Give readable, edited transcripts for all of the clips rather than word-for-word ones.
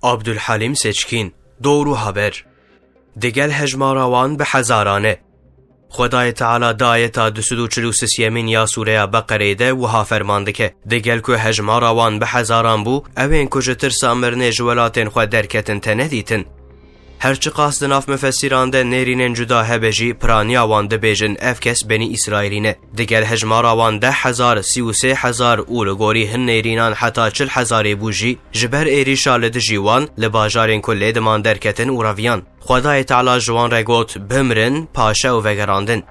عبدالحلیم سچکین. دور و haber. دگل هجماراوان به هزارانه. خدای تعالی دایتا 243 یا سوره بقره ده وها فرمانده که دگل که هجماراوان به هزاران بو اوین کجتر سامرنه جولاتین خود درکتن تندیتن. هرچی قاصد ناف مفسران ده نیرینن جدا هبجی پرانی آوان ده بیجن افکس بنی اسرائیلینه. دگل هجمار آوان 10,000 33,000 اولگوری هن نیرینان حتی 40,000 بوجی جبر ایریشا لد جیوان لباجارین کلی دمان درکتن و رویان. خدای تعالی جوان رگوت بمرن پاشا و وگراندن.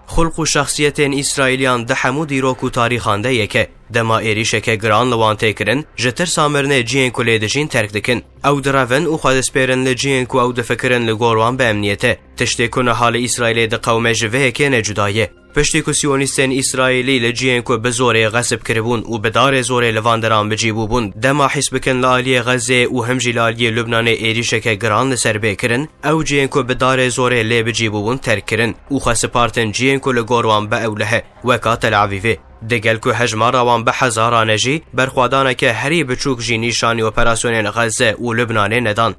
خلق و شخصیتین اسرائیلیان ده همو دیروک و تاریخانده یکه دما ایریشه که گران لوان تکرن جتر سامرنه جین کلی دجین ترک دکن او درون و خود سپیرن لجین کو او دفکرن لگوروان به امنیته تشتی کنه حال اسرائیلی ده قومه جوه که نجدایه پشتی که سیونیستین اسرائیلی لجین کو بزوره غصب کربون و بدار زوره لواندران بجیبو بون دما حس بکن لالی غزه و همجی لالی لبنان ایریشه که گران لسر بکرن او جین کو بدار زوره لی بجیبو بون ترک کرن و خاص پارتن جین کو لگوروان به اولهه وکا تل عویوه دگل که هجماراوان به هزارانه جی برخوادانه که هری بچوک جی نیشانی اپراسیونین غزه و لبنان ندان.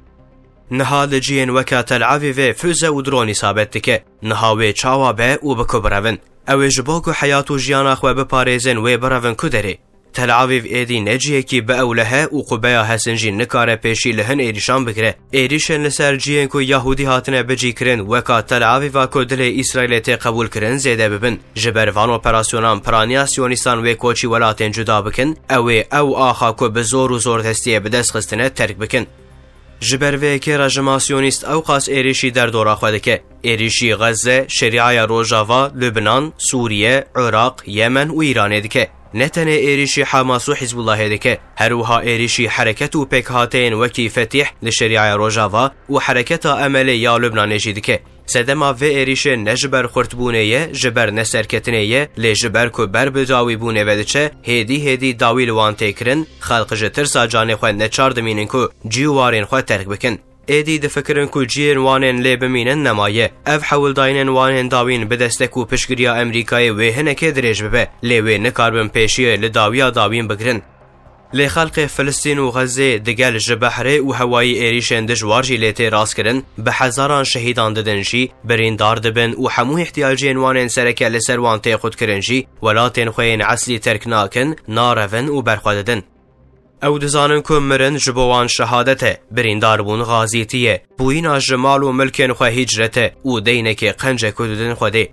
نها لجین وکا تل عویوه فوزه و درونی ثابت دکه نهاوی چاوا به و بکبرون اوی جبا که حیات و جیان اخوه بپارزن و برون کدره. تل عویو ایدی نجیه کی به اولهه و قبیا حسنجی نکاره پیشی لهن ایریشان بگره. ایریشن لسر جیین که یهودی هاتنه بجی کرن وکا تل عویو که دل اسرائیل تی قبول کرن زیده ببن. جبروان اپراسیونان پرانیا سیونیستان و کوچی ولاتین جدا بکن او آخا که بزور و زور تستیه بدست خستنه ترک بکن. جبروه که رژیم سیونیست او قاس ایریشی در دورا خوده که ایریشی غزه، شریعه روجاوا، لبنان، سوریه، عراق، یمن و ایران دکه. نتنه ایریشی حماس و حزب الله دکه هروها ایریشی حرکت و پکهاتین وکی فتح لشریعه روجاوا و حرکت عملی یا لبنان جدکه سدما و ایریشه نجبر خورتبونه جبر نسرکتنه لی جبر که بر بداوی بونه ودچه هیدی داوی لوان تکرن خلق جتر ساجانه خواه نچار دمینن که جیوارین خواه ترک بکن ایدی دفکرن که جین وانن لی بمینن نمایه اف حول داینن وانن داوین بدستک و پشگریا امریکای و هنکه درج ببه لیوی نکاربن پیشیه لداویا داوین بگرن لی خلق فلسطین و غزه دگل جبهره و هوایی ایریشن دجوار جی لیتی راست کرن به هزاران شهیدان ددن جی برین دار دبن و همو احتیاجین وانن سرکه لسر وان تی خود کرن جی ولاتین خوین عسلی ترک ناکن نارون و برخواددن او دزانن که مرن جبوان شهادته برین داربون غازیتیه بوینا جمال و ملکن خواه هجرته و دینه که قنجه کدودن خوده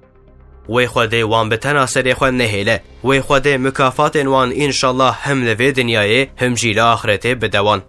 وی خوده وان به تناسر خواه نهیله وی خوده مکافات وان انشالله هم لوی دنیای هم جیل آخرته بدوان